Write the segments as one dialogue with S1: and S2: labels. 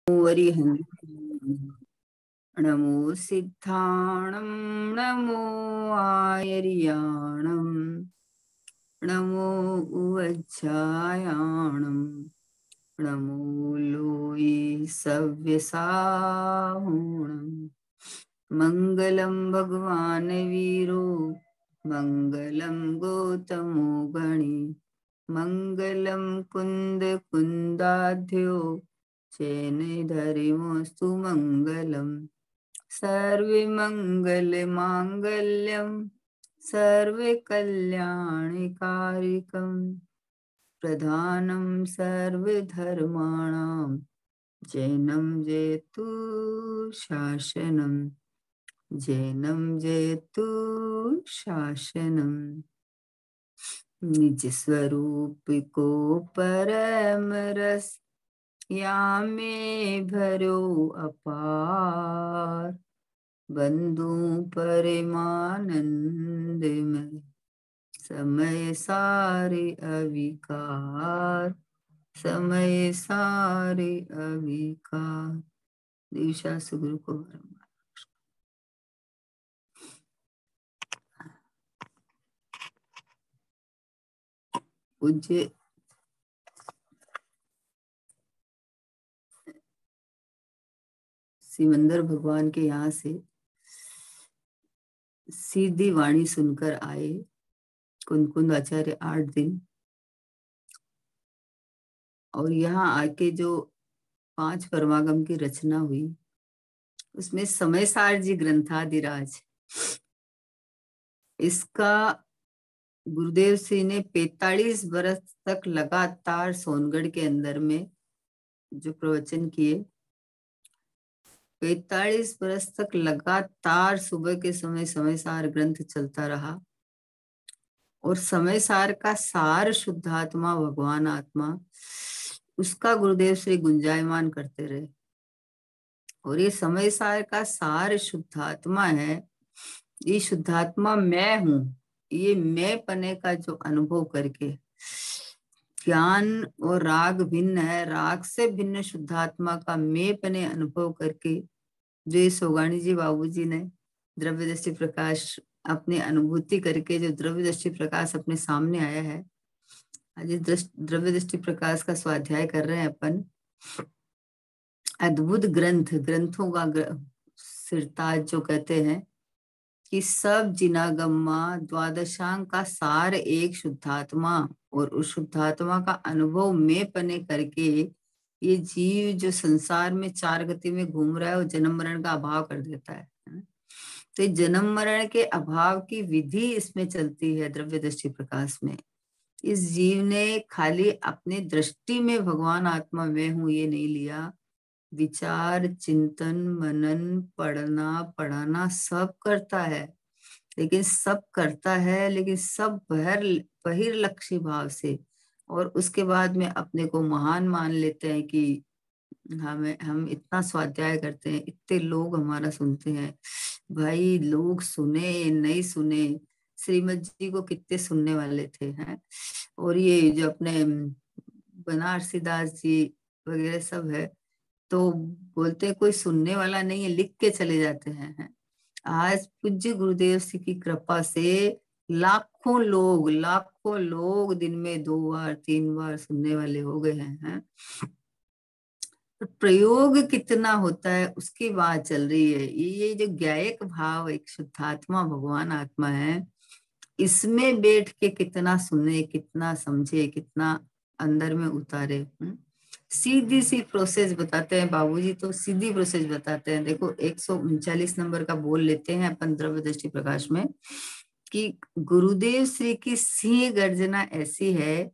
S1: वरिहं नमो सिद्धाणं नमो आयर्याणं नमो उवज्जायाणं नमो लोये सव्यसाहुणं मंगलं भगवान वीरो मंगलं गौतमो गणी मंगलं कुंद कुंदाध्यो चैनधर्मोऽस्तु मंगलम् सर्वे मंगल मांगल्यम सर्वे कल्याणकारिकम प्रधानम सर्वे धर्माणां जैनं जयतु शासनम जैनं जयतु शासनम निज स्वरूप को परम रस यामे भरो अपार बंधु परमानंद में समय सारे अविकार समय सारे अविकार। दिशा सुगुरु को पूज्य सिमंदर भगवान के यहाँ से सीधी वाणी सुनकर आए कुंद आचार्य 8 दिन, और यहाँ आके जो 5 परमागम की रचना हुई उसमें समयसार जी ग्रंथादिराज, इसका गुरुदेव सिंह ने 45 वर्ष तक लगातार सोनगढ़ के अंदर में जो प्रवचन किए, 45 वर्ष तक लगातार सुबह के समय समयसार ग्रंथ चलता रहा, और समयसार का सार शुद्धात्मा भगवान आत्मा उसका गुरुदेव श्री गुंजायमान करते रहे। और ये समयसार का सार शुद्धात्मा है, ये शुद्धात्मा मैं हूं, ये मैं पने का जो अनुभव करके, ज्ञान और राग भिन्न है, राग से भिन्न शुद्धात्मा का मैं पने अनुभव करके जो सोगानी जी बाबूजी ने द्रव्य दृष्टि प्रकाश अपनी अनुभूति करके जो द्रव्य दृष्टि प्रकाश अपने सामने आया है, आज द्रव्य दृष्टि प्रकाश का स्वाध्याय कर रहे हैं अपन। अद्भुत ग्रंथ, ग्रंथों का सिरताज जो कहते हैं कि सब जिनागम्मा द्वादशांग का सार एक शुद्धात्मा, और उस शुद्धात्मा का अनुभव में पने करके ये जीव जो संसार में 4 गति में घूम रहा है वो जन्म मरण का अभाव कर देता है। तो जन्म मरण के अभाव की विधि इसमें चलती है द्रव्य दृष्टि प्रकाश में। इस जीव ने खाली अपने दृष्टि में भगवान आत्मा मैं हूं ये नहीं लिया, विचार चिंतन मनन पढ़ना पढ़ाना सब करता है, लेकिन सब बहिर्लक्ष्य भाव से, और उसके बाद में अपने को महान मान लेते हैं कि हम इतना स्वाध्याय करते हैं, इतने लोग हमारा सुनते हैं। भाई लोग सुने नहीं सुने, श्रीमद जी को कितने सुनने वाले थे हैं, और ये जो अपने बनारसी दास जी वगैरह सब है तो बोलते कोई सुनने वाला नहीं है, लिख के चले जाते हैं। आज पूज्य गुरुदेव जी की कृपा से लाखों लोग दिन में 2 बार 3 बार सुनने वाले हो गए हैं। तो प्रयोग कितना होता है उसकी बात चल रही है। ये जो ज्ञायक भाव एक शुद्धात्मा भगवान आत्मा है, इसमें बैठ के कितना सुने, कितना समझे, कितना अंदर में उतारे। सीधी सी प्रोसेस बताते हैं बाबूजी, तो सीधी प्रोसेस बताते हैं। देखो 139 नंबर का बोल लेते हैं अपन द्रव्य दृष्टि प्रकाश में कि गुरुदेव श्री की सिंह गर्जना ऐसी है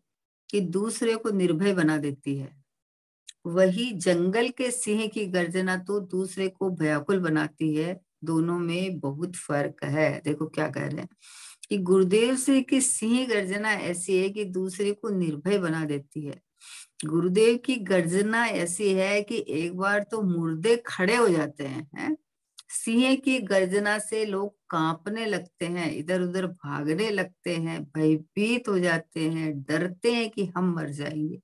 S1: कि दूसरे को निर्भय बना देती है, वही जंगल के सिंह की गर्जना तो दूसरे को भयाकुल बनाती है। दोनों में बहुत फर्क है। देखो क्या कह रहे हैं कि गुरुदेव श्री की सिंह गर्जना ऐसी है कि दूसरे को निर्भय बना देती है। गुरुदेव की गर्जना ऐसी है कि एक बार तो मुर्दे खड़े हो जाते हैं। सिंह की गर्जना से लोग कांपने लगते हैं, इधर उधर भागने लगते हैं, भयभीत हो जाते हैं, डरते हैं कि हम मर जाएंगे।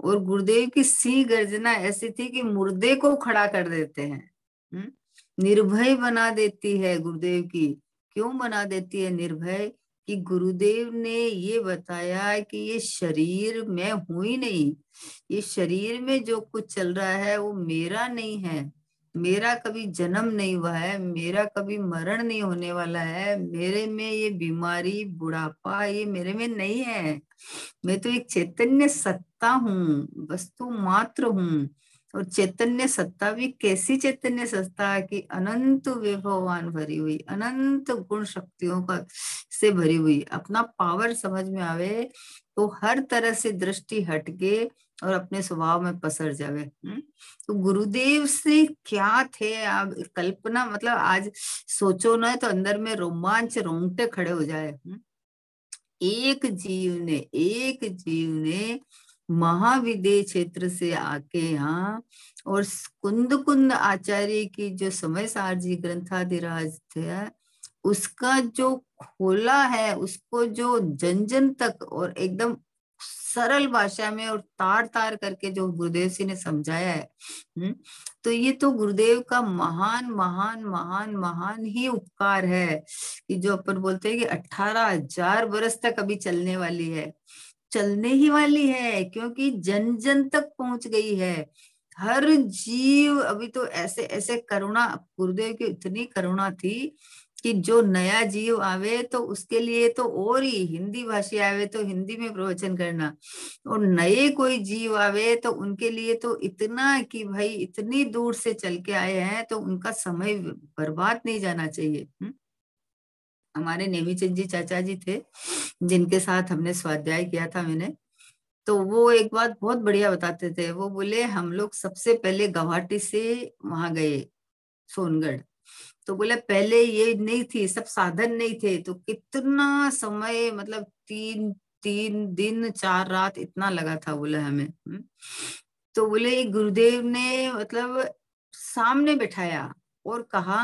S1: और गुरुदेव की सिंह गर्जना ऐसी थी कि मुर्दे को खड़ा कर देते हैं। निर्भय बना देती है गुरुदेव की। क्यों बना देती है निर्भय? कि गुरुदेव ने ये बताया कि ये शरीर मैं हूं ही नहीं, ये शरीर में जो कुछ चल रहा है वो मेरा नहीं है, मेरा कभी जन्म नहीं हुआ है, मेरा कभी मरण नहीं होने वाला है, मेरे में ये बीमारी बुढ़ापा ये मेरे में नहीं है। मैं तो एक चैतन्य सत्ता हूँ, वस्तु मात्र हूँ। और चैतन्य सत्ता भी कैसी चैतन्य सत्ता की अनंत विभवान भरी हुई, अनंत गुण शक्तियों का से भरी हुई। अपना पावर समझ में आवे तो हर तरह से दृष्टि हटके और अपने स्वभाव में पसर जावे। तो गुरुदेव से क्या थे आप कल्पना, मतलब आज सोचो ना तो अंदर में रोमांच, रोंगटे खड़े हो जाए। एक जीव ने महाविदेह क्षेत्र से आके यहाँ और कुंद कुंद आचार्य की जो समय सार जी ग्रंथाधिराज थे उसका जो खोला है, उसको जो जन जन तक और एकदम सरल भाषा में और तार तार करके जो गुरुदेव जी ने समझाया है। तो ये तो गुरुदेव का महान महान महान महान ही उपकार है कि जो अपन बोलते हैं कि 18,000 वर्ष तक अभी चलने वाली है, चलने ही वाली है, क्योंकि जन जन तक पहुंच गई है। हर जीव अभी तो ऐसे ऐसे करुणा, गुरुदेव की इतनी करुणा थी कि जो नया जीव आवे तो उसके लिए तो, और ही हिंदी भाषी आवे तो हिंदी में प्रवचन करना, और नए कोई जीव आवे तो उनके लिए तो इतना कि भाई इतनी दूर से चल के आए हैं तो उनका समय बर्बाद नहीं जाना चाहिए। हमारे नेमीचंद जी चाचा जी थे जिनके साथ हमने स्वाध्याय किया था मैंने, तो वो एक बात बहुत बढ़िया बताते थे। वो बोले हम लोग सबसे पहले गुवाहाटी से वहां गए सोनगढ़, तो बोले पहले ये नहीं थी, सब साधन नहीं थे, तो कितना समय, मतलब 3 दिन 4 रात इतना लगा था बोले हमें। तो बोले गुरुदेव ने मतलब सामने बिठाया और कहा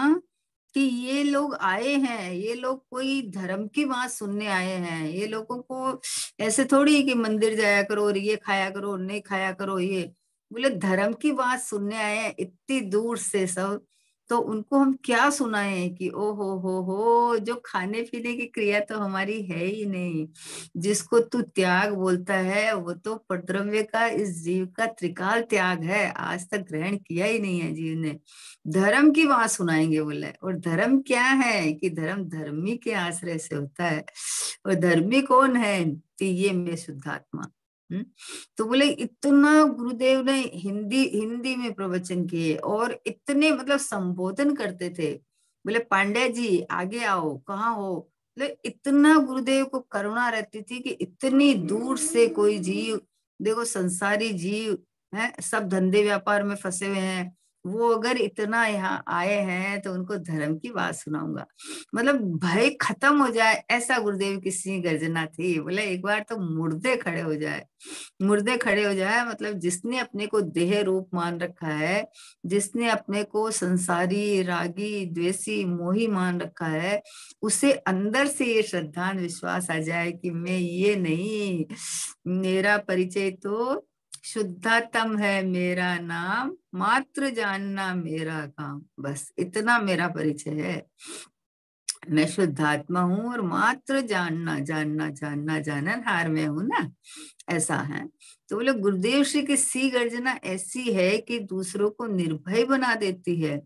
S1: कि ये लोग आए हैं, ये लोग कोई धर्म की बात सुनने आए हैं, ये लोगों को ऐसे थोड़ी कि मंदिर जाया करो और ये खाया करो नहीं खाया करो, ये बोले धर्म की बात सुनने आए हैं इतनी दूर से सब, तो उनको हम क्या सुनाए कि ओ हो जो खाने पीने की क्रिया तो हमारी है ही नहीं, जिसको तू त्याग बोलता है वो तो परद्रव्य का, इस जीव का त्रिकाल त्याग है, आज तक ग्रहण किया ही नहीं है जीव ने। धर्म की बात सुनाएंगे बोले, और धर्म क्या है कि धर्म धर्मी के आश्रय से होता है, और धर्मी कौन है कि ये मैं शुद्धात्मा। तो बोले इतना गुरुदेव ने हिंदी हिंदी में प्रवचन किए और इतने मतलब संबोधन करते थे। बोले पांड्या जी आगे आओ, कहाँ हो? बोले इतना गुरुदेव को करुणा रहती थी कि इतनी दूर से कोई जीव, देखो संसारी जीव है, सब धंधे व्यापार में फंसे हुए हैं, वो अगर इतना यहाँ आए हैं तो उनको धर्म की बात सुनाऊंगा, मतलब भय खत्म हो जाए, ऐसा गुरुदेव की सिंह गर्जना थी। बोले एक बार तो मुर्दे खड़े हो जाए, मुर्दे खड़े हो जाए, मतलब जिसने अपने को देह रूप मान रखा है, जिसने अपने को संसारी रागी द्वेषी मोही मान रखा है, उसे अंदर से ये श्रद्धान विश्वास आ जाए कि मैं ये नहीं, मेरा परिचय तो शुद्धात्म है, मेरा नाम मात्र जानना मेरा काम, बस इतना मेरा परिचय है, मैं शुद्धात्मा हूँ और मात्र जानना जानना जानना जाननहार में हूं ना, ऐसा है। तो बोले गुरुदेव श्री की सी गर्जना ऐसी है कि दूसरों को निर्भय बना देती है,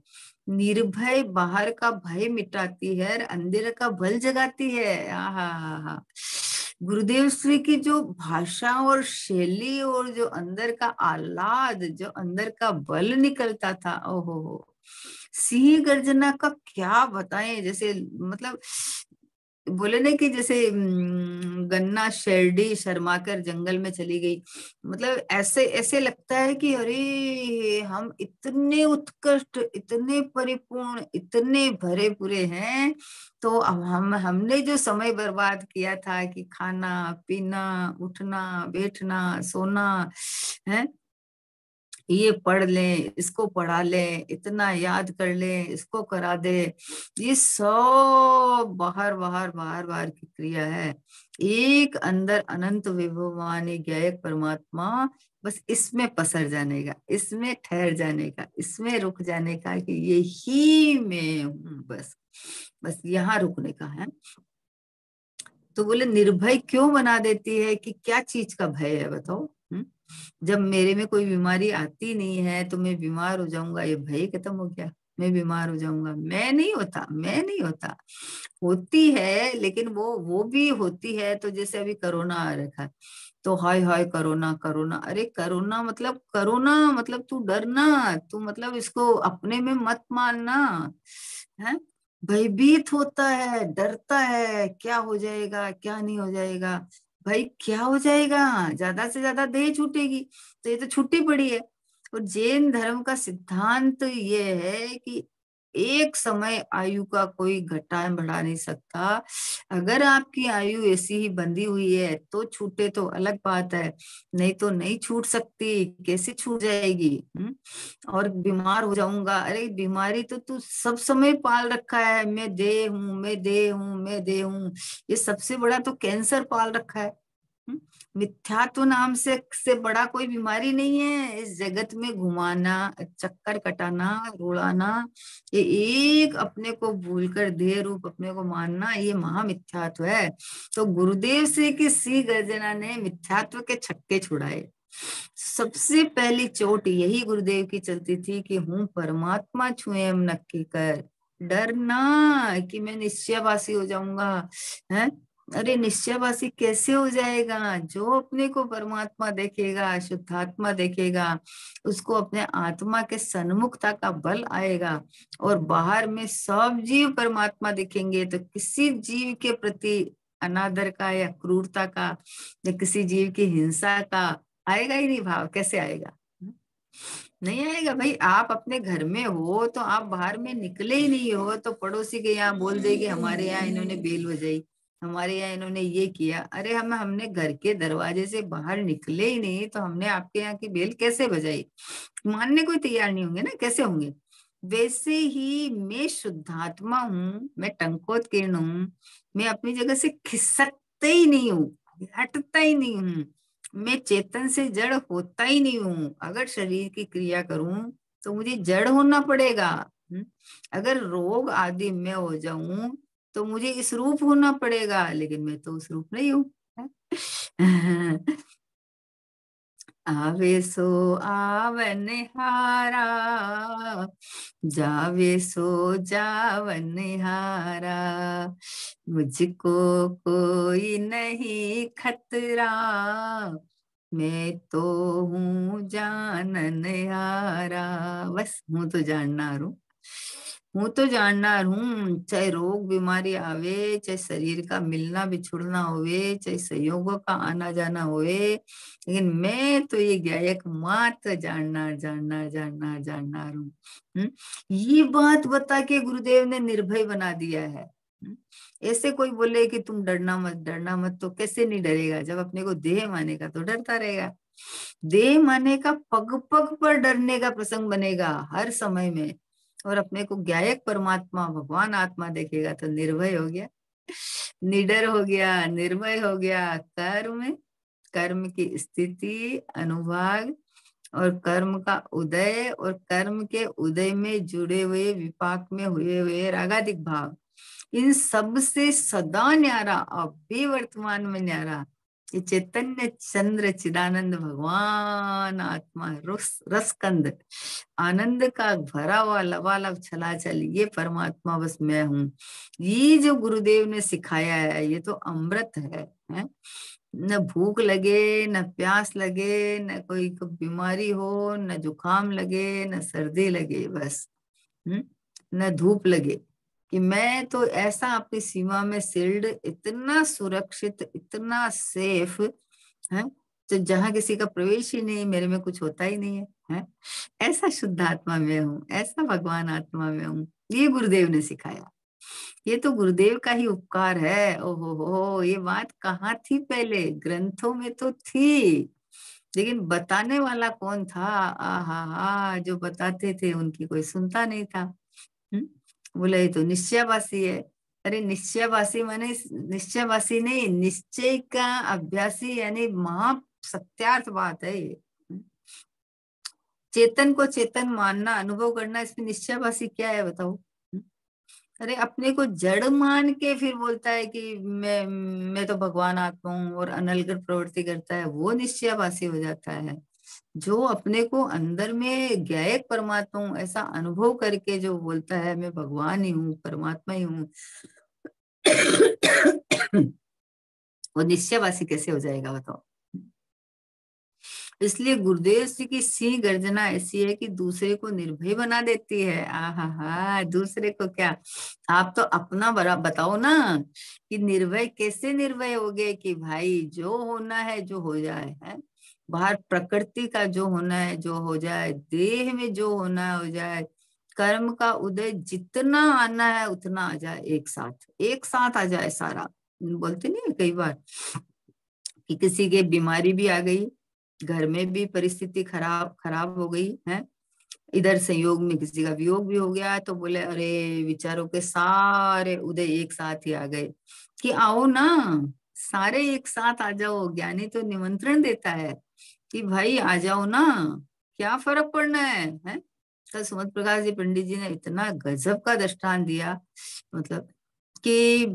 S1: निर्भय बाहर का भय मिटाती है और अंधेरे का बल जगाती है। आहा, गुरुदेव श्री की जो भाषा और शैली और जो अंदर का आह्लाद, जो अंदर का बल निकलता था, ओहो, सिंह गर्जना का क्या बताएं। जैसे मतलब बोले ना कि जैसे गन्ना शेरडी शर्माकर जंगल में चली गई, मतलब ऐसे ऐसे लगता है कि अरे हम इतने उत्कृष्ट, इतने परिपूर्ण, इतने भरे पूरे हैं, तो अब हमने जो समय बर्बाद किया था कि खाना पीना उठना बैठना सोना है, ये पढ़ लें इसको पढ़ा लें इतना याद कर लें इसको करा दे, ये सब बाहर बाहर बाहर बाहर की क्रिया है। एक अंदर अनंत विभवान ज्ञायक परमात्मा बस इसमें पसर जाने का, इसमें ठहर जाने का, इसमें रुक जाने का कि ये ही मैं हूँ, बस बस यहाँ रुकने का है। तो बोले निर्भय क्यों बना देती है, कि क्या चीज का भय है बताओ। जब मेरे में कोई बीमारी आती नहीं है तो मैं बीमार हो जाऊंगा, ये भय खत्म हो गया। मैं बीमार हो जाऊंगा, मैं नहीं होता, मैं नहीं होता। होती है, लेकिन वो भी होती है। तो जैसे अभी कोरोना आ रखा, तो हाय हाय कोरोना कोरोना, अरे कोरोना मतलब कोरोना मतलब तू डरना, तू मतलब इसको अपने में मत मानना है। भयभीत होता है, डरता है, क्या हो जाएगा क्या नहीं हो जाएगा। भाई क्या हो जाएगा, ज्यादा से ज्यादा देह छूटेगी, तो ये तो छुट्टी पड़ी है। और जैन धर्म का सिद्धांत ये है कि एक समय आयु का कोई घटा बढ़ा नहीं सकता। अगर आपकी आयु ऐसी ही बंधी हुई है तो छूटे तो अलग बात है, नहीं तो नहीं छूट सकती, कैसे छूट जाएगी। और बीमार हो जाऊंगा, अरे बीमारी तो तू सब समय पाल रखा है, मैं दे हूं, मैं दे हूं, मैं दे हूं। ये सबसे बड़ा तो कैंसर पाल रखा है। हम्म? मिथ्यात्व नाम से बड़ा कोई बीमारी नहीं है इस जगत में। घुमाना, चक्कर कटाना, रुलाना, ये एक अपने को भूलकर देह रूप अपने को मानना, ये महामिथ्यात्व है। तो गुरुदेव से कि श्री गर्जना ने मिथ्यात्व के छक्के छुड़ाए। सबसे पहली चोट यही गुरुदेव की चलती थी कि हूँ परमात्मा छुए हम नक्की कर। डरना कि मैं निश्चयवासी हो जाऊंगा, है। अरे निश्चयवासी कैसे हो जाएगा, जो अपने को परमात्मा देखेगा, शुद्धात्मा देखेगा, उसको अपने आत्मा के सन्मुखता का बल आएगा। और बाहर में सब जीव परमात्मा दिखेंगे, तो किसी जीव के प्रति अनादर का या क्रूरता का या किसी जीव की हिंसा का आएगा ही नहीं भाव। कैसे आएगा, नहीं आएगा भाई। आप अपने घर में हो तो आप बाहर में निकले ही नहीं हो, तो पड़ोसी के यहाँ बोल देगी हमारे यहाँ इन्होंने बेल बजाई, हमारे यहाँ इन्होंने ये किया। अरे हमने घर के दरवाजे से बाहर निकले ही नहीं, तो हमने आपके यहाँ की बेल कैसे बजाई। मानने को तैयार नहीं होंगे ना, कैसे होंगे। वैसे ही मैं शुद्धात्मा हूँ, मैं टंकोत किरण हूँ, मैं अपनी जगह से खिसकते ही नहीं हूँ, हटता ही नहीं हूँ। मैं चेतन से जड़ होता ही नहीं हूँ। अगर शरीर की क्रिया करूं तो मुझे जड़ होना पड़ेगा। अगर रोग आदि में हो जाऊं तो मुझे इस रूप होना पड़ेगा, लेकिन मैं तो उस रूप नहीं हूँ। आवे सो आवन हारा, जावे सो जावन हारा, मुझको कोई नहीं खतरा, मैं तो हूँ जानन हारा। बस हूँ तो जाननार हूँ, हूँ तो जाननार हूँ। चाहे रोग बीमारी आवे, चाहे शरीर का मिलना बिछुड़ना होवे, चाहे संयोगों का आना जाना होवे, लेकिन मैं तो ये गायक मात्र जाननार जाननार जाननार जाननार हूँ। ये बात बता के गुरुदेव ने निर्भय बना दिया है। ऐसे कोई बोले कि तुम डरना मत डरना मत, तो कैसे नहीं डरेगा। जब अपने को देह मानेगा तो डरता रहेगा। देह माने का पग पग पर डरने का प्रसंग बनेगा हर समय में। और अपने को गायक परमात्मा भगवान आत्मा देखेगा तो निर्भय हो गया, निडर हो गया, निर्भय हो गया। कर्म की स्थिति, अनुभाग और कर्म का उदय, और कर्म के उदय में जुड़े हुए विपाक में हुए हुए रागादिक भाव, इन सब से सदा न्यारा, अब भी वर्तमान में न्यारा, ये चैतन्य चंद्र चिदानंद भगवान आत्मा रसकंद, आनंद का भरा हुआ लबालब छलाछल, ये परमात्मा बस मैं हूँ। ये जो गुरुदेव ने सिखाया है ये तो अमृत है? न भूख लगे, न प्यास लगे, न कोई बीमारी हो, न जुकाम लगे, न सर्दी लगे, बस न धूप लगे, कि मैं तो ऐसा अपनी सीमा में सील्ड, इतना सुरक्षित, इतना सेफ है, तो जहां किसी का प्रवेश ही नहीं, मेरे में कुछ होता ही नहीं है। ऐसा शुद्ध आत्मा में हूँ, ऐसा भगवान आत्मा में हूँ। ये गुरुदेव ने सिखाया। ये तो गुरुदेव का ही उपकार है। ओहो हो, ये बात कहाँ थी पहले, ग्रंथों में तो थी, लेकिन बताने वाला कौन था। आहा हा, जो बताते थे उनकी कोई सुनता नहीं था। बोला ये तो निश्चयवासी है। अरे निश्चयवासी माने निश्चयवासी नहीं, निश्चय का अभ्यासी, यानी महा सत्यार्थ बात है ये। चेतन को चेतन मानना, अनुभव करना, इसमें निश्चयवासी क्या है बताओ? अरे अपने को जड़ मान के फिर बोलता है कि मैं तो भगवान आत्मा हूँ और अनलगर प्रवृत्ति करता है, वो निश्चयवासी हो जाता है। जो अपने को अंदर में ज्ञायक परमात्मा हूँ ऐसा अनुभव करके जो बोलता है मैं भगवान ही हूँ, परमात्मा ही हूँ, वो निश्चयवासी कैसे हो जाएगा बताओ? इसलिए गुरुदेव जी की सिंह गर्जना ऐसी है कि दूसरे को निर्भय बना देती है। आहा हा, दूसरे को क्या, आप तो अपना बड़ा बताओ ना कि निर्भय कैसे निर्भय हो गए कि भाई जो होना है जो हो जाए, है बाहर प्रकृति का जो होना है जो हो जाए, देह में जो होना है हो जाए, कर्म का उदय जितना आना है उतना आ जाए, एक साथ आ जाए सारा। बोलते नहीं है कई बार कि किसी के बीमारी भी आ गई, घर में भी परिस्थिति खराब खराब हो गई है, इधर संयोग में किसी का वियोग भी हो गया, तो बोले अरे विचारों के सारे उदय एक साथ ही आ गए कि आओ ना, सारे एक साथ आ जाओ। ज्ञानी तो निमंत्रण देता है कि भाई आ जाओ ना, क्या फर्क पड़ना है? कल सुमत प्रकाश जी पंडित जी ने इतना गजब का दृष्टांत दिया, मतलब कि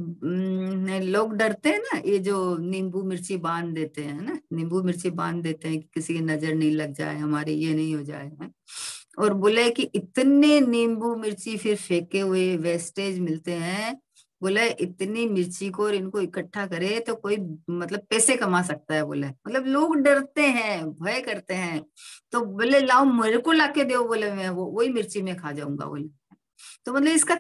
S1: लोग डरते हैं ना, ये जो नींबू मिर्ची बांध देते हैं ना, नींबू मिर्ची बांध देते हैं कि किसी की नजर नहीं लग जाए, हमारे ये नहीं हो जाए, है? और बोले कि इतने नींबू मिर्ची फिर फेंके हुए वेस्टेज मिलते हैं, बोले इतनी मिर्ची को और इनको इकट्ठा करे तो कोई मतलब पैसे कमा सकता है, बोले मतलब लोग डरते हैं, भय करते हैं, तो बोले लाओ मेरे को लाके दो, बोले मैं वो वही मिर्ची में खा जाऊंगा, बोले। तो मतलब इसका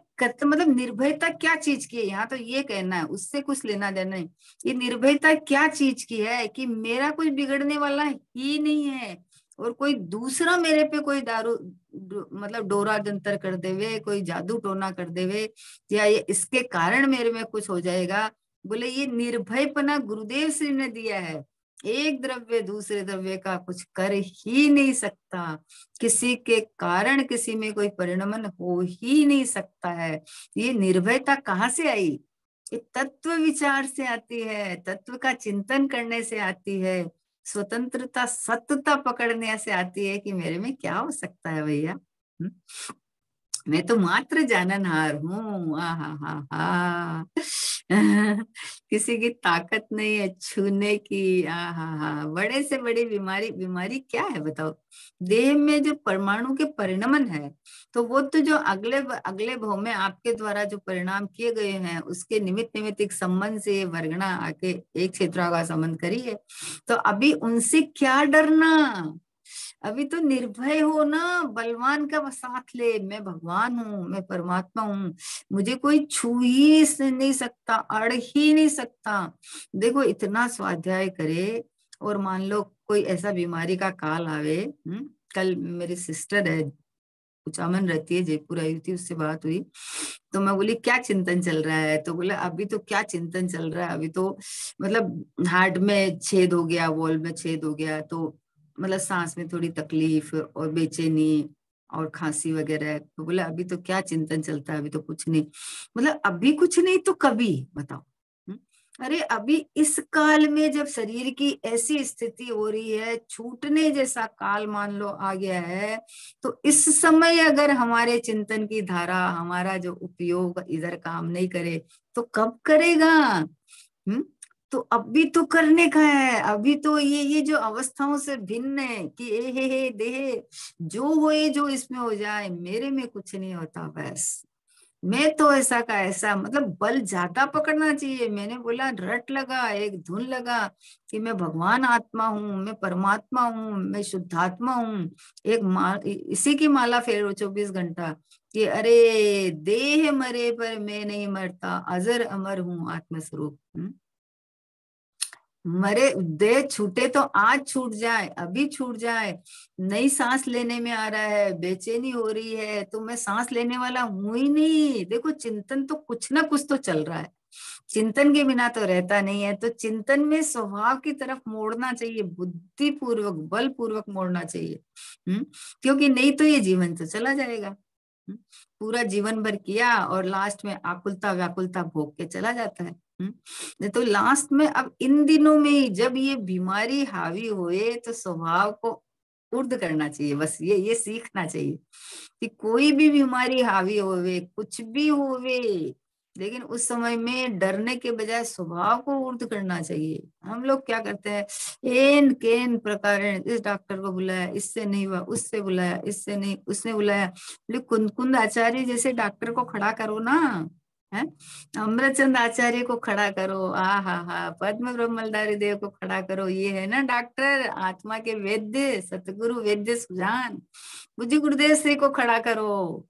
S1: मतलब निर्भयता क्या चीज की है, यहाँ तो ये कहना है, उससे कुछ लेना देना नहीं। ये निर्भयता क्या चीज की है कि मेरा कुछ बिगड़ने वाला ही नहीं है, और कोई दूसरा मेरे पे कोई मतलब डोरा जंतर कर देवे, कोई जादू टोना कर देवे, या ये इसके कारण मेरे में कुछ हो जाएगा, बोले ये निर्भयपना गुरुदेव श्री ने दिया है। एक द्रव्य दूसरे द्रव्य का कुछ कर ही नहीं सकता, किसी के कारण किसी में कोई परिणमन हो ही नहीं सकता है। ये निर्भयता कहाँ से आई? ये तत्व विचार से आती है, तत्व का चिंतन करने से आती है, स्वतंत्रता सत्यता पकड़ने से आती है कि मेरे में क्या हो सकता है भैया। मैं तो मात्र जाननहार हूँ। हा हा हा किसी की ताकत नहीं है छूने की। हा हा, बड़े से बड़ी बीमारी, बीमारी क्या है बताओ? देह में जो परमाणु के परिणमन है, तो वो तो जो अगले अगले भाव में आपके द्वारा जो परिणाम किए गए हैं उसके निमित्त निमित्त एक संबंध से वर्गणा आके एक क्षेत्र का संबंध करी है, तो अभी उनसे क्या डरना? अभी तो निर्भय हो ना, बलवान का साथ ले, मैं भगवान हूँ, मैं परमात्मा हूँ, मुझे कोई छू ही नहीं सकता, अड़ ही नहीं सकता। देखो इतना स्वाध्याय करे और मान लो कोई ऐसा बीमारी का काल आवे। कल मेरी सिस्टर है, कुचामन रहती है, जयपुर आई थी, उससे बात हुई, तो मैं बोली क्या चिंतन चल रहा है? तो बोले अभी तो क्या चिंतन चल रहा है, अभी तो मतलब हार्ट में छेद हो गया, वॉल में छेद हो गया, तो मतलब सांस में थोड़ी तकलीफ और बेचैनी और खांसी वगैरह। तो बोले अभी तो क्या चिंतन चलता है, अभी तो कुछ नहीं। मतलब अभी कुछ नहीं तो कभी बताओ? हम्म? अरे अभी इस काल में जब शरीर की ऐसी स्थिति हो रही है, छूटने जैसा काल मान लो आ गया है, तो इस समय अगर हमारे चिंतन की धारा, हमारा जो उपयोग इधर काम नहीं करे तो कब करेगा? हम्म? तो अभी तो करने का है, अभी तो ये जो अवस्थाओं से भिन्न है कि ए हे देह जो होए जो इसमें हो जाए, मेरे में कुछ नहीं होता, बस मैं तो ऐसा का ऐसा, मतलब बल ज्यादा पकड़ना चाहिए। मैंने बोला रट लगा, एक धुन लगा कि मैं भगवान आत्मा हूँ, मैं परमात्मा हूँ, मैं शुद्धात्मा हूँ। इसी की माला फेरो 24 घंटा कि अरे देह मरे पर मैं नहीं मरता, अजर अमर हूँ आत्मस्वरूप। मरे देह छूटे तो आज छूट जाए, अभी छूट जाए। नई सांस लेने में आ रहा है, बेचैनी हो रही है, तो मैं सांस लेने वाला हूं ही नहीं। देखो चिंतन तो कुछ ना कुछ तो चल रहा है, चिंतन के बिना तो रहता नहीं है। तो चिंतन में स्वभाव की तरफ मोड़ना चाहिए, बुद्धि पूर्वक बल पूर्वक मोड़ना चाहिए। क्योंकि नहीं तो ये जीवन तो चला जाएगा। पूरा जीवन भर किया और लास्ट में आकुलता व्याकुलता भोग के चला जाता है। नहीं तो लास्ट में अब इन दिनों में जब ये बीमारी हावी हुए तो स्वभाव को ऊर्ध करना चाहिए, बस ये सीखना चाहिए कि कोई भी बीमारी हावी होवे, कुछ भी होवे, लेकिन उस समय में डरने के बजाय स्वभाव को ऊर्ध करना चाहिए। हम लोग क्या करते हैं, एन केन प्रकार, इस डॉक्टर को बुलाया, इससे नहीं हुआ, उससे बुलाया, इससे नहीं, उसने बुलाया, बोले कुंद आचार्य जैसे डॉक्टर को खड़ा करो ना, है अमृतचंद आचार्य को खड़ा करो, हा पद्म ब्रह्मलधारी देव को खड़ा करो, ये है ना डॉक्टर, आत्मा के वैद्य, सतगुरु वैद्य सुजान, पूज्य गुरुदेव श्री को खड़ा करो।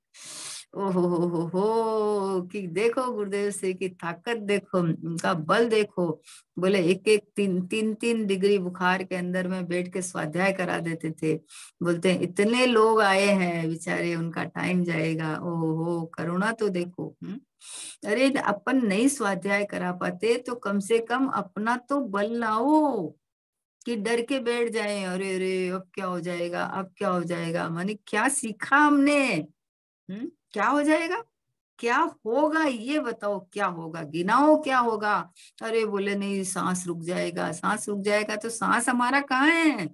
S1: ओहो हो कि देखो गुरुदेव श्री की ताकत, देखो उनका बल, देखो बोले एक एक तीन डिग्री बुखार के अंदर में बैठ के स्वाध्याय करा देते थे। बोलते हैं इतने लोग आए हैं बेचारे, उनका टाइम जाएगा, ओहो करुणा तो देखो। अरे अपन नहीं स्वाध्याय करा पाते तो कम से कम अपना तो बल लाओ, कि डर के बैठ जाए, अरे अरे अब क्या हो जाएगा, अब क्या हो जाएगा, माने क्या सीखा हमने, क्या हो जाएगा, क्या होगा, ये बताओ क्या होगा, गिनाओ क्या होगा। अरे बोले नहीं सांस रुक जाएगा, सांस रुक जाएगा, तो सांस हमारा कहाँ है,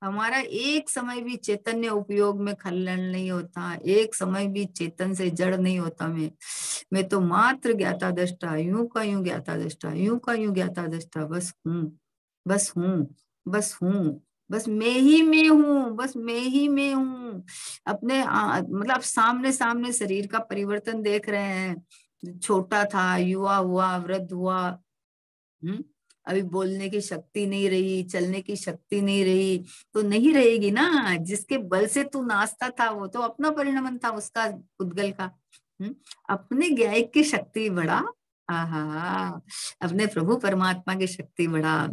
S1: हमारा एक समय भी चैतन्य उपयोग में खलल नहीं होता, एक समय भी चेतन से जड़ नहीं होता। मैं तो मात्र ज्ञाता दृष्टा, यूं का यूं ज्ञाता दृष्टा, यूं का यूं ज्ञाता दृष्टा, बस हूँ, बस हूँ, बस हूँ, बस मैं ही मैं हूँ, बस मैं ही मैं हूँ। अपने मतलब सामने सामने शरीर का परिवर्तन देख रहे हैं, छोटा था, युवा हुआ, वृद्ध हुआ, अभी बोलने की शक्ति नहीं रही, चलने की शक्ति नहीं रही, तो नहीं रहेगी ना। जिसके बल से तू नाचता था वो तो अपना परिणमन था उसका, उद्गल का। अपने ज्ञायक की शक्ति बढ़ा, आहा, अपने प्रभु परमात्मा की शक्ति बढ़ा,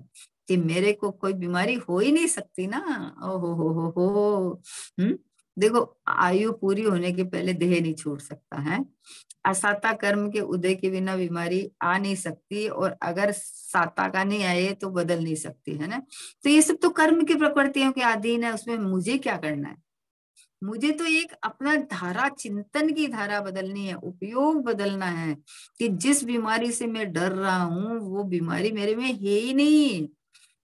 S1: कि मेरे को कोई बीमारी हो ही नहीं सकती ना। ओहो हो। देखो आयु पूरी होने के पहले देह नहीं छूट सकता है, असाता कर्म के उदय के बिना बीमारी आ नहीं सकती, और अगर साता का नहीं आए तो बदल नहीं सकती, है ना। तो ये सब तो कर्म की प्रकृतियों के अधीन है, उसमें मुझे क्या करना है, मुझे तो एक अपना धारा, चिंतन की धारा बदलनी है, उपयोग बदलना है, कि जिस बीमारी से मैं डर रहा हूँ वो बीमारी मेरे में है ही नहीं।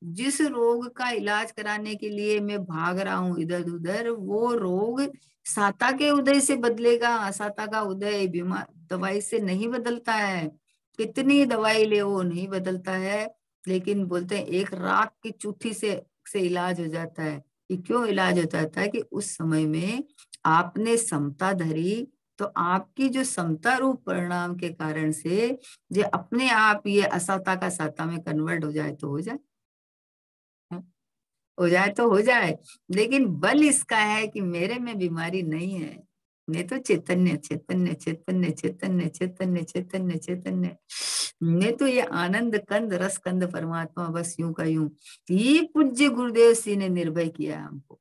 S1: जिस रोग का इलाज कराने के लिए मैं भाग रहा हूँ इधर उधर, वो रोग साता के उदय से बदलेगा, असाता का उदय बीमार दवाई से नहीं बदलता है। कितनी दवाई ले वो नहीं बदलता है। लेकिन बोलते हैं एक राख की चुट्ठी से इलाज हो जाता है। कि क्यों इलाज हो जाता है, कि उस समय में आपने समता धरी, तो आपकी जो समता रूप परिणाम के कारण से जो अपने आप ये असाता का साता में कन्वर्ट हो जाए तो हो जाए, हो जाए तो हो जाए। लेकिन बल इसका है कि मेरे में बीमारी नहीं है, मैं तो चैतन्य चैतन्य चैतन्य चैतन्य चैतन्य चैतन्य चैतन्य, मैं तो ये आनंद कंद रस कंद परमात्मा, बस यूं का यूं। ये पूज्य गुरुदेव श्री ने निर्भय किया है हमको।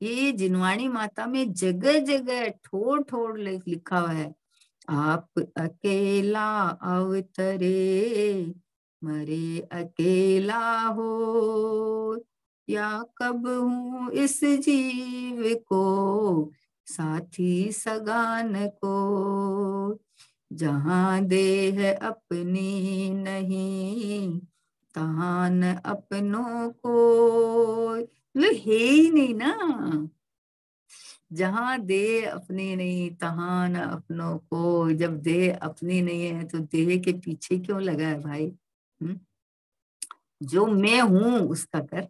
S1: ये जिनवाणी माता में जगह जगह ठोर ठोर लिखा हुआ है, आप अकेला अवतरे, मरे अकेला हो, या कब हूँ इस जीव को साथी सगान को, जहाँ देह अपनी नहीं, तहाँ न अपनों को, मतलब है ही नहीं ना। जहाँ देह अपनी नहीं तहाँ न अपनों को, जब देह अपनी नहीं है तो देह के पीछे क्यों लगा है भाई। जो मैं हूं उसका कर,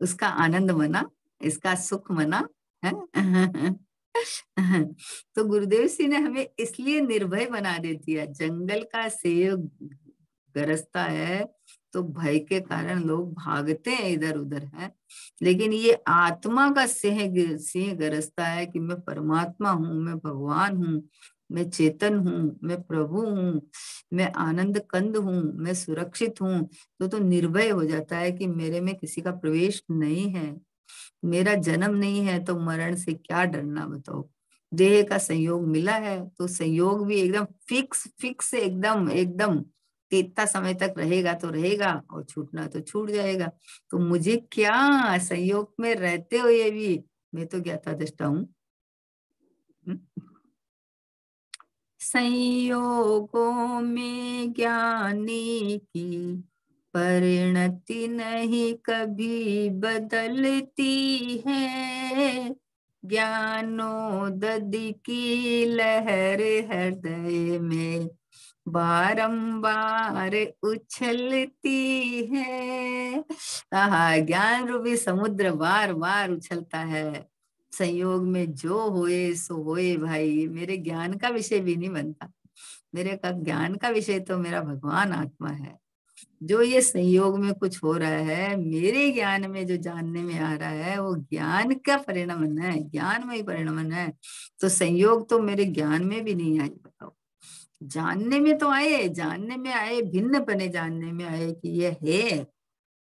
S1: उसका आनंद मना, इसका सुख मना है। तो गुरुदेव सिंह ने हमें इसलिए निर्भय बना दे दिया। जंगल का सेब गरजता है तो भय के कारण लोग भागते हैं इधर उधर, है। लेकिन ये आत्मा का सिंह सिंह गरजता है कि मैं परमात्मा हूँ, मैं भगवान हूँ, मैं चेतन हूँ, मैं प्रभु हूँ, मैं आनंद कंद हूँ, मैं सुरक्षित हूँ। तो निर्भय हो जाता है कि मेरे में किसी का प्रवेश नहीं है, मेरा जन्म नहीं है, तो मरण से क्या डरना बताओ। देह का संयोग मिला है तो संयोग भी एकदम फिक्स फिक्स, एकदम एकदम कि इतना समय तक रहेगा तो रहेगा और छूटना तो छूट जाएगा। तो मुझे क्या, संयोग में रहते हुए भी मैं तो ज्ञाता दृष्टा हूँ। संयोगों में ज्ञानी की परिणति नहीं कभी बदलती है, ज्ञानोदधि की लहर हृदय में बारंबार उछलती है। ज्ञान रूपी समुद्र बार बार उछलता है। संयोग में जो होए सो होए भाई, मेरे ज्ञान का विषय भी नहीं बनता। मेरे का ज्ञान का विषय तो मेरा भगवान आत्मा है। जो ये संयोग में कुछ हो रहा है, मेरे ज्ञान में जो जानने में आ रहा है, वो ज्ञान का परिणमन है, ज्ञान में ही परिणमन है। तो संयोग तो मेरे ज्ञान में भी नहीं आई, बताओ। जानने में तो आए, जानने में आए, भिन्न पने जानने में आए कि ये है,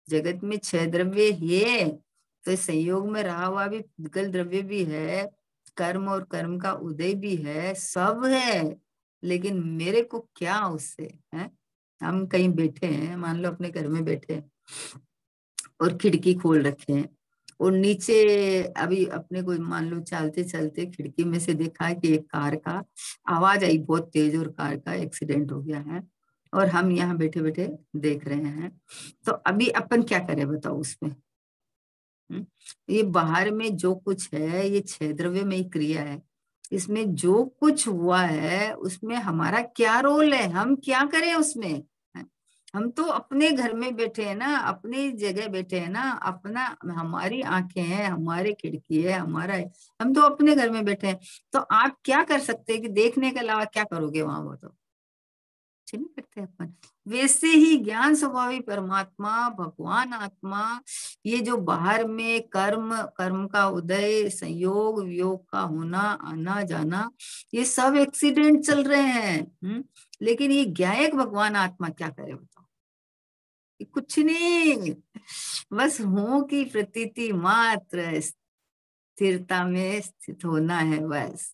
S1: जगत में 6 द्रव्य है। तो संयोग में रहा हुआ भी फिजिकल द्रव्य भी है, कर्म और कर्म का उदय भी है, सब है। लेकिन मेरे को क्या उससे है? हम कहीं बैठे हैं, मान लो अपने घर में बैठे हैं और खिड़की खोल रखे हैं, और नीचे अभी अपने को मान लो चलते चलते खिड़की में से देखा कि एक कार का आवाज आई बहुत तेज और कार का एक्सीडेंट हो गया है, और हम यहाँ बैठे बैठे देख रहे हैं। तो अभी अपन क्या करें बताओ उसमें? ये बाहर में जो कुछ है, ये 6 द्रव्य में ही क्रिया है। इसमें जो कुछ हुआ है उसमें हमारा क्या रोल है? हम क्या करें उसमें? हम तो अपने घर में बैठे हैं ना, अपनी जगह बैठे हैं ना, अपना, हमारी आंखें हैं, हमारे खिड़की है, हमारा है, हम तो अपने घर में बैठे हैं। तो आप क्या कर सकते हैं कि देखने के अलावा क्या करोगे वहां? वो तो नहीं करते अपन। वैसे ही ज्ञान स्वभावी परमात्मा भगवान आत्मा, ये जो बाहर में कर्म, कर्म का उदय, संयोग वियोग का होना, आना जाना, ये सब एक्सीडेंट चल रहे हैं। लेकिन ये ज्ञायक भगवान आत्मा क्या करे बताओ? ये कुछ नहीं, बस हूं की प्रतीति मात्र, स्थिरता में स्थित होना है बस,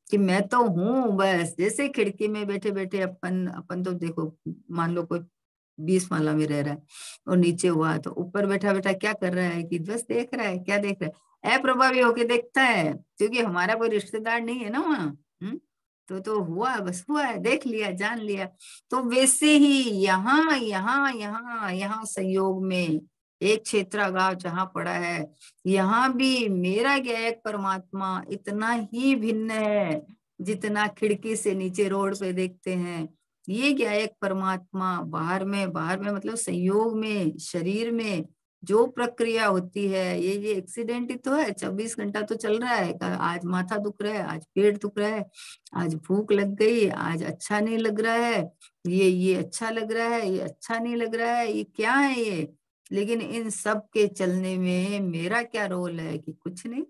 S1: कि मैं तो हूँ बस। जैसे खिड़की में बैठे बैठे अपन अपन तो देखो, मान लो कोई 20 माला में रह रहा है और नीचे हुआ, तो ऊपर बैठा बैठा क्या कर रहा है कि बस देख रहा है। क्या देख रहा है? अप्रभावी होके देखता है, क्योंकि हमारा कोई रिश्तेदार नहीं है ना वहाँ। तो हुआ, बस हुआ है, देख लिया, जान लिया। तो वैसे ही यहाँ यहाँ यहाँ यहाँ संयोग में एक क्षेत्रागार जहाँ पड़ा है, यहाँ भी मेरा ज्ञायक परमात्मा इतना ही भिन्न है जितना खिड़की से नीचे रोड पे देखते हैं। ये ज्ञायक परमात्मा बाहर में मतलब संयोग में, शरीर में जो प्रक्रिया होती है, ये एक्सीडेंट ही तो है। 24 घंटा तो चल रहा है। आज माथा दुख रहा है, आज पेट दुख रहा है, आज भूख लग गई, आज अच्छा नहीं लग रहा है, ये अच्छा लग रहा है, ये अच्छा नहीं लग रहा है, ये क्या है ये? लेकिन इन सब के चलने में मेरा क्या रोल है? कि कुछ नहीं।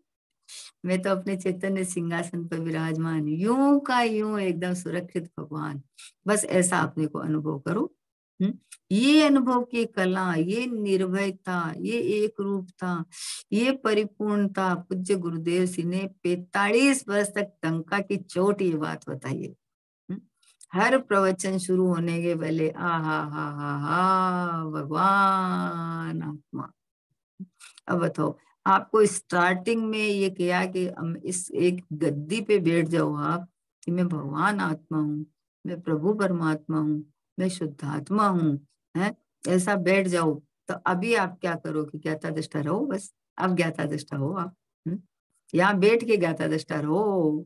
S1: मैं तो अपने चैतन्य सिंहासन पर विराजमान, यूं का यूं एकदम सुरक्षित भगवान। बस ऐसा अपने को अनुभव करो। ये अनुभव की कला, ये निर्भयता, ये एक रूपता, ये परिपूर्णता, पूज्य गुरुदेव जी ने 45 वर्ष तक टंका की चोट ये बात बताइए। हर प्रवचन शुरू होने के पहले आ हा भगवान आत्मा। अब बताओ, आपको स्टार्टिंग में ये किया कि इस एक गद्दी पे बैठ जाओ आप कि मैं भगवान आत्मा हूँ, मैं प्रभु परमात्मा हूँ, मैं शुद्धात्मा हूँ, है, ऐसा बैठ जाओ। तो अभी आप क्या करो कि ज्ञाता दृष्टा रहो बस। अब ज्ञाता दृष्टा हो आप। यहाँ बैठ के ज्ञाता दृष्टा रहो।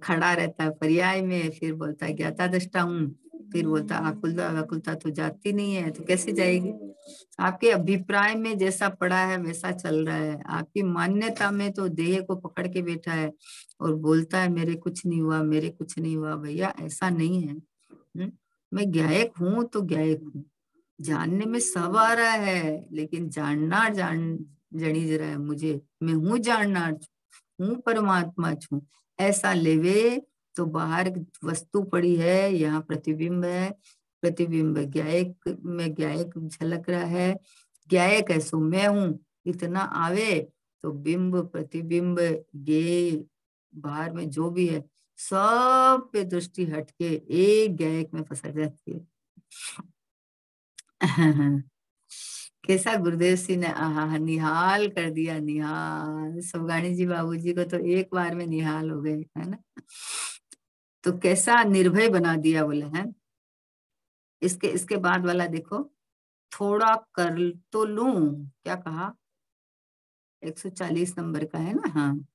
S1: खड़ा रहता है पर्याय में, फिर बोलता है ज्ञाता दृष्टा हूँ, फिर बोलता आकुलता व्याकुलता तो जाती नहीं है, तो कैसे जाएगी? आपके अभिप्राय में जैसा पड़ा है वैसा चल रहा है। आपकी मान्यता में तो देह को पकड़ के बैठा है और बोलता है मेरे कुछ नहीं हुआ, मेरे कुछ नहीं हुआ। भैया ऐसा नहीं है। मैं ज्ञायक हूँ तो ज्ञायक हूँ, जानने में सब आ रहा है, लेकिन जड़ी रहा है मुझे। मैं हूँ जानना, हूँ परमात्मा छू, ऐसा लेवे। तो बाहर वस्तु पड़ी है, यहाँ प्रतिबिंब है, प्रतिबिंब ज्ञायक में ज्ञायक झलक रहा है। ज्ञायक है सो मैं हूँ, इतना आवे तो बिंब प्रतिबिंब ये बाहर में जो भी है सब पे दृष्टि हटके एक ज्ञायक में फंसा जाती है। कैसा गुरुदेव जी ने आहा निहाल कर दिया, निहाल। सवगाणी जी बाबूजी को तो एक बार में निहाल हो गए, है ना? तो कैसा निर्भय बना दिया बोले हैं। इसके इसके बाद वाला देखो, थोड़ा कर तो लूं, क्या कहा, 140 नंबर का है ना। हाँ,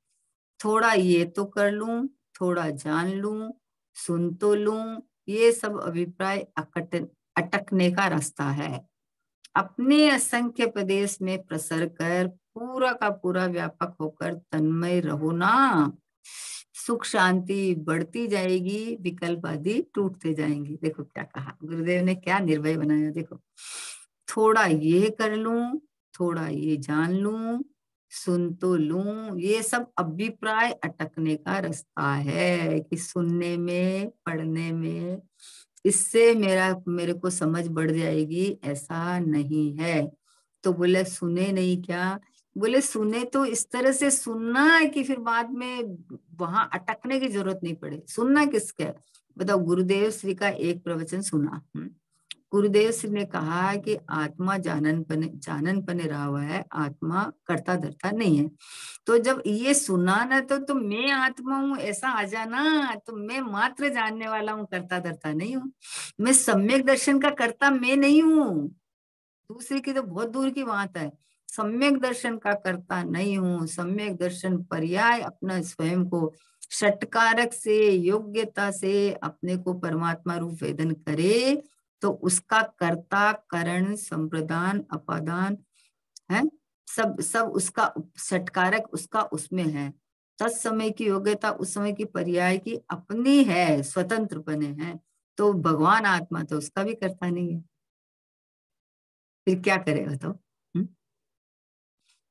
S1: थोड़ा ये तो कर लूं, थोड़ा जान लूं, सुन तो लूं, ये सब अभिप्राय अटकने का रास्ता है। अपने असंख्य प्रदेश में प्रसर कर पूरा का पूरा व्यापक होकर तन्मय रहो ना, सुख शांति बढ़ती जाएगी, विकल्प आदि टूटते जाएंगे। देखो क्या कहा गुरुदेव ने, क्या निर्भय बनाया। देखो, थोड़ा ये कर लूं, थोड़ा ये जान लूं, सुन तो लूं, ये सब अभिप्राय अटकने का रास्ता है कि सुनने में, पढ़ने में, इससे मेरे को समझ बढ़ जाएगी, ऐसा नहीं है। तो बोले सुने नहीं क्या, बोले सुने तो इस तरह से सुनना है कि फिर बाद में वहां अटकने की जरूरत नहीं पड़े। सुनना किसका, बताओ। गुरुदेव श्री का एक प्रवचन सुना। गुरुदेव श्री ने कहा कि आत्मा जानन पने रहा हुआ है, आत्मा करता धरता नहीं है। तो जब ये सुना ना, तो मैं आत्मा हूँ ऐसा आ जाना, तो मैं मात्र जानने वाला हूँ, करता धरता नहीं हूँ। मैं सम्यक दर्शन का कर्ता मैं नहीं हूँ, दूसरे की तो बहुत दूर की बात है। सम्यक दर्शन का कर्ता नहीं हूँ। सम्यक दर्शन पर्याय अपना स्वयं को षटकारक से, योग्यता से अपने को परमात्मा रूप वेदन करे, तो उसका कर्ता करण संप्रदान अपादान है, सब सब उसका षटकारक उसका उसमें है। तत्समय की योग्यता उस समय की पर्याय की अपनी है, स्वतंत्र बने हैं। तो भगवान आत्मा तो उसका भी करता नहीं है, फिर क्या करेगा तो।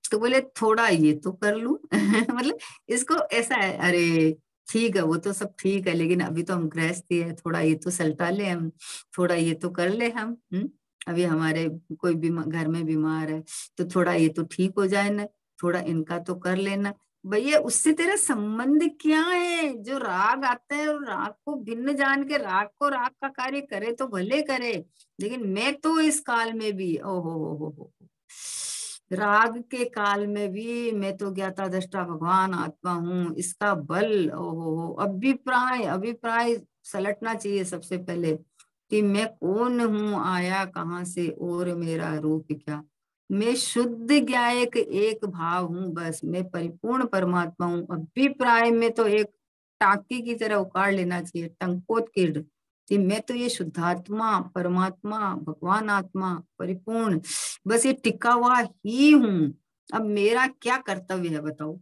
S1: तो बोले थोड़ा ये तो कर लूं मतलब इसको ऐसा है, अरे ठीक है वो तो सब ठीक है, लेकिन अभी तो हम गृहस्थी है, थोड़ा ये तो सल्टा ले हम, थोड़ा ये तो कर ले हम। अभी हमारे कोई घर में बीमार है, तो थोड़ा ये तो ठीक हो जाए ना, थोड़ा इनका तो कर लेना। भैया उससे तेरा संबंध क्या है। जो राग आता है, और राग को भिन्न जान के राग को राग का कार्य करे तो भले करे, लेकिन मैं तो इस काल में भी, ओहो हो, राग के काल में भी मैं तो ज्ञाता दृष्टा भगवान आत्मा हूँ, इसका बल, ओहो हो। अभिप्राय अभिप्राय सलटना चाहिए सबसे पहले कि मैं कौन हूँ, आया कहाँ से, और मेरा रूप क्या। मैं शुद्ध ज्ञायक एक भाव हूँ, बस मैं परिपूर्ण परमात्मा हूँ। अभिप्राय में तो एक टाकी की तरह उखाड़ लेना चाहिए, टंकोत कीड़, कि मैं तो ये शुद्धात्मा परमात्मा भगवान आत्मा परिपूर्ण, बस ये टिका हुआ ही हूँ। अब मेरा क्या कर्तव्य है बताओ।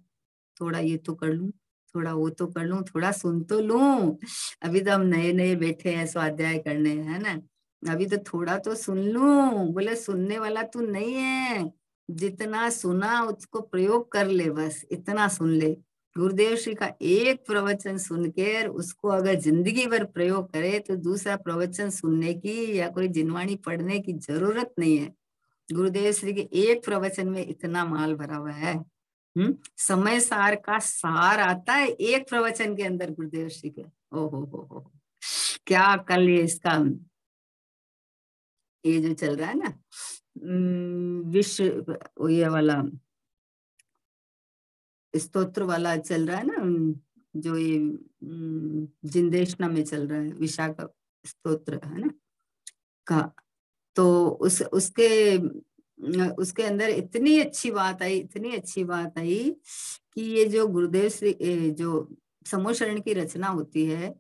S1: थोड़ा ये तो कर लूं, थोड़ा वो तो कर लूं, थोड़ा सुन तो लूं। अभी तो हम नए नए बैठे हैं स्वाध्याय करने, है ना। अभी तो थोड़ा तो सुन लूं। बोले सुनने वाला तू नहीं है, जितना सुना उसको प्रयोग कर ले, बस इतना सुन ले। गुरुदेव श्री का एक प्रवचन सुन के उसको अगर जिंदगी भर प्रयोग करे, तो दूसरा प्रवचन सुनने की या कोई जिनवाणी पढ़ने की जरूरत नहीं है। गुरुदेव श्री के एक प्रवचन में इतना माल भरा हुआ है। समय सार का सार आता है एक प्रवचन के अंदर गुरुदेव श्री के। ओ हो, क्या कल ये इसका ये जो चल रहा है ना, विश्व ये वाला स्तोत्र वाला चल रहा है ना, जो ये जिंदेशना में चल रहा है, विशाख स्तोत्र है ना का। तो उसके अंदर इतनी अच्छी बात आई, इतनी अच्छी बात आई कि ये जो गुरुदेव श्री जो समूह शरण की रचना होती है,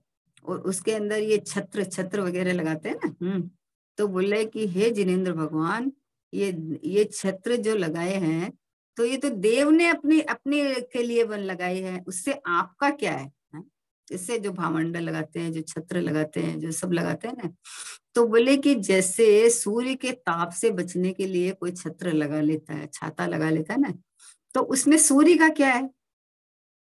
S1: और उसके अंदर ये छत्र छत्र वगैरह लगाते हैं ना। तो बोले कि हे जिनेन्द्र भगवान, ये छत्र जो लगाए हैं, तो ये तो देव ने अपनी अपने के लिए बन लगाए हैं, उससे आपका क्या है। इससे जो भामंडल लगाते हैं, जो छत्र लगाते हैं, जो सब लगाते हैं ना, तो बोले कि जैसे सूर्य के ताप से बचने के लिए कोई छत्र लगा लेता है, छाता लगा लेता है ना, तो उसमें सूर्य का क्या है,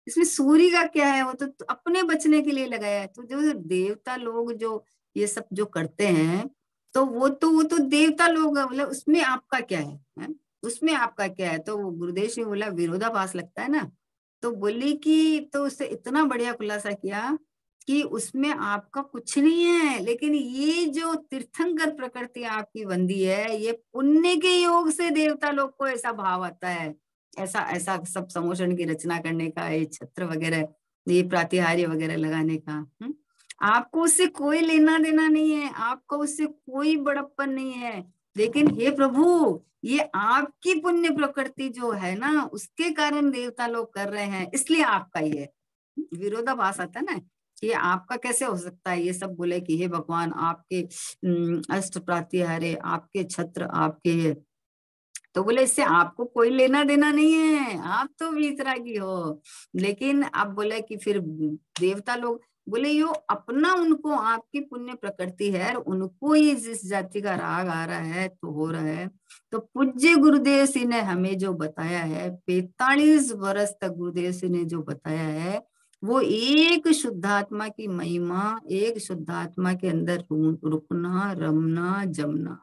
S1: इसमें सूर्य का क्या है, वो तो अपने बचने के लिए लगाया है। तो जो देवता लोग जो ये सब जो करते हैं, तो वो तो देवता लोग, मतलब उसमें आपका क्या है? उसमें आपका क्या है। तो वो गुरुदेव ने बोला विरोधाभास लगता है ना, तो बोली कि, तो उससे इतना बढ़िया खुलासा किया कि उसमें आपका कुछ नहीं है, लेकिन ये जो तीर्थंकर प्रकृति आपकी बंदी है, ये पुण्य के योग से देवता लोग को ऐसा भाव आता है, ऐसा ऐसा सब समोषण की रचना करने का, ये छत्र वगैरह, ये प्रातिहार्य वगैरह लगाने का। आपको उससे कोई लेना देना नहीं है, आपको उससे कोई बड़प्पन नहीं है। लेकिन हे प्रभु, ये आपकी पुण्य प्रकृति जो है ना, उसके कारण देवता लोग कर रहे हैं, इसलिए आपका ये विरोधाभास आता है ना, ये आपका कैसे हो सकता है। ये सब बोले कि हे भगवान, आपके अष्ट प्रातिहारे, आपके छत्र, आपके, तो बोले इससे आपको कोई लेना देना नहीं है, आप तो वीतरागी हो। लेकिन अब बोले कि फिर देवता लोग बोले यो अपना, उनको आपकी पुण्य प्रकृति है, उनको ये जिस जाति का राग आ रहा है तो हो रहा है। तो पूज्य गुरुदेव सिंह ने हमें जो बताया है, 45 वर्ष तक गुरुदेव सिंह ने जो बताया है, वो एक शुद्धात्मा की महिमा, एक शुद्धात्मा के अंदर रुकना, रमना, जमना,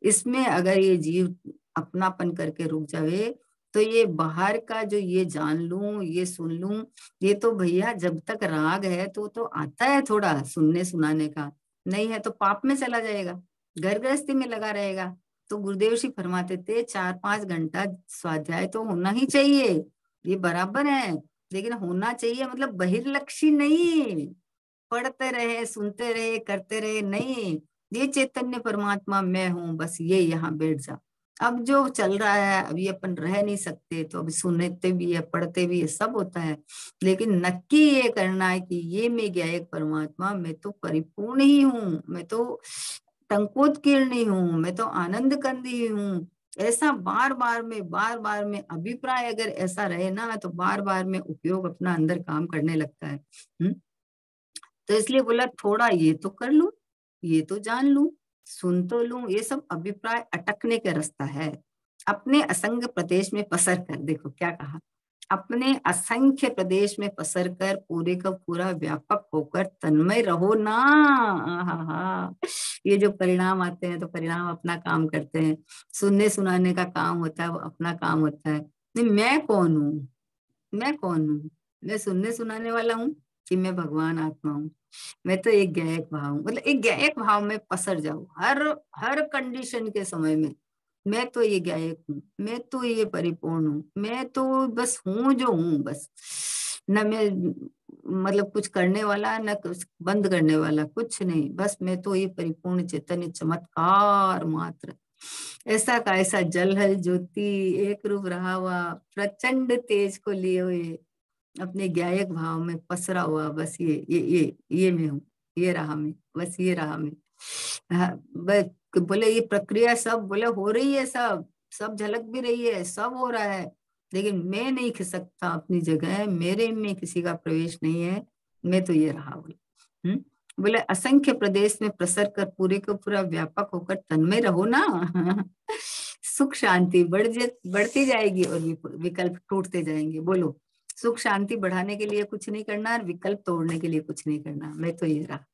S1: इसमें अगर ये जीव अपनापन करके रुक जावे, तो ये बाहर का जो ये जान लूं, ये सुन लूं, ये तो भैया जब तक राग है तो आता है थोड़ा सुनने सुनाने का, नहीं है तो पाप में चला जाएगा, घर गृहस्थी में लगा रहेगा। तो गुरुदेव जी फरमाते थे 4-5 घंटा स्वाध्याय तो होना ही चाहिए, ये बराबर है, लेकिन होना चाहिए मतलब बहिर्लक्षी नहीं, पढ़ते रहे, सुनते रहे, करते रहे नहीं, ये चैतन्य परमात्मा मैं हूँ, बस ये यहाँ बैठ जा। अब जो चल रहा है, अभी अपन रह नहीं सकते, तो अभी सुनते भी है, पढ़ते भी है, सब होता है, लेकिन नक्की ये करना है कि ये मैं गया एक परमात्मा, मैं तो परिपूर्ण ही हूँ, मैं तो टंकोत्कीर्ण हूँ, मैं तो आनंद कंदी हूँ। ऐसा बार बार में अभिप्राय अगर ऐसा रहे ना, तो बार बार में उपयोग अपना अंदर काम करने लगता है। तो इसलिए बोला थोड़ा ये तो कर लूं, ये तो जान लूं, सुन तो लूं, ये सब अभिप्राय अटकने का रास्ता है। अपने असंग प्रदेश में पसर कर, देखो क्या कहा, अपने असंख्य प्रदेश में पसर कर पूरे का पूरा व्यापक होकर तन्मय रहो ना। आहा, ये जो परिणाम आते हैं तो परिणाम अपना काम करते हैं, सुनने सुनाने का काम होता है, वो अपना काम होता है। नहीं, मैं कौन हूँ, मैं कौन हूँ, मैं सुनने सुनाने वाला हूँ कि मैं भगवान आत्मा हूँ। मैं तो एक गायक भाव हूँ, मतलब एक गायक भाव में पसर जाऊं हर हर कंडीशन के समय में। मैं तो ये गायक हूँ, मैं तो ये परिपूर्ण हूँ, मैं तो बस हूँ जो हूँ, बस न मैं मतलब कुछ करने वाला, न कुछ बंद करने वाला, कुछ नहीं, बस मैं तो ये परिपूर्ण चैतन्य चमत्कार मात्र, ऐसा का ऐसा जलहल ज्योति एक रूप रहा हुआ, प्रचंड तेज को लिए हुए, अपने गायक भाव में पसरा हुआ, बस ये मैं हूँ, ये रहा मैं, बस ये रहा मैं। हाँ, बस बोले ये प्रक्रिया सब बोले हो रही है, सब सब झलक भी रही है, सब हो रहा है, लेकिन मैं नहीं खिसकता अपनी जगह, मेरे में किसी का प्रवेश नहीं है, मैं तो ये रहा बोले। बोले असंख्य प्रदेश में प्रसर कर पूरे को पूरा व्यापक होकर तन्मय रहो ना। सुख शांति बढ़ती जाएगी और विकल्प टूटते जाएंगे। बोलो, सुख शांति बढ़ाने के लिए कुछ नहीं करना और विकल्प तोड़ने के लिए कुछ नहीं करना, मैं तो ये रहा,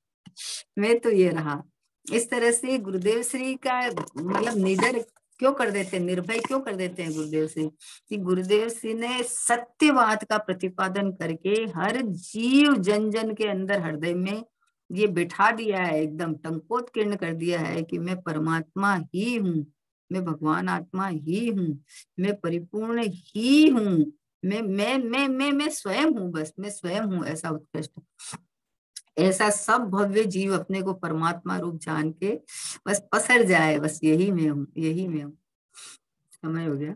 S1: मैं तो ये रहा। इस तरह से गुरुदेव श्री का मतलब निडर क्यों कर देते हैं, निर्भय क्यों कर देते हैं गुरुदेव श्री, कि गुरुदेव श्री ने सत्यवाद का प्रतिपादन करके हर जीव जन जन के अंदर हृदय में ये बिठा दिया है, एकदम टंकोत्कीर्ण कर दिया है कि मैं परमात्मा ही हूँ, मैं भगवान आत्मा ही हूँ, मैं परिपूर्ण ही हूँ, मैं स्वयं हूँ, बस मैं स्वयं हूँ, ऐसा उत्कृष्ट, ऐसा सब भव्य जीव अपने को परमात्मा रूप जान के बस पसर जाए, बस यही मैं हूँ, यही मैं हूँ। समय हो गया।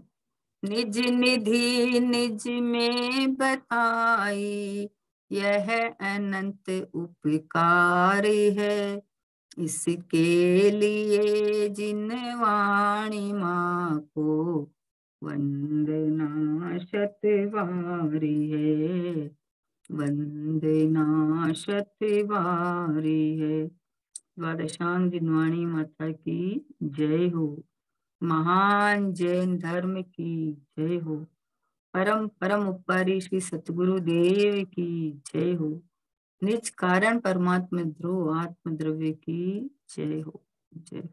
S1: निज निधि निज में बताई, यह अनंत उपकार है, इसके लिए जिन वाणी माँ को वंदना शतवारी है, वंदना शतवारी है। द्वादशांग जिनवाणी माता की जय हो। महान जैन धर्म की जय हो। परम परम उपकारी श्री सतगुरु देव की जय हो। निज कारण परमात्मा ध्रुव आत्म द्रव्य की जय हो। जय।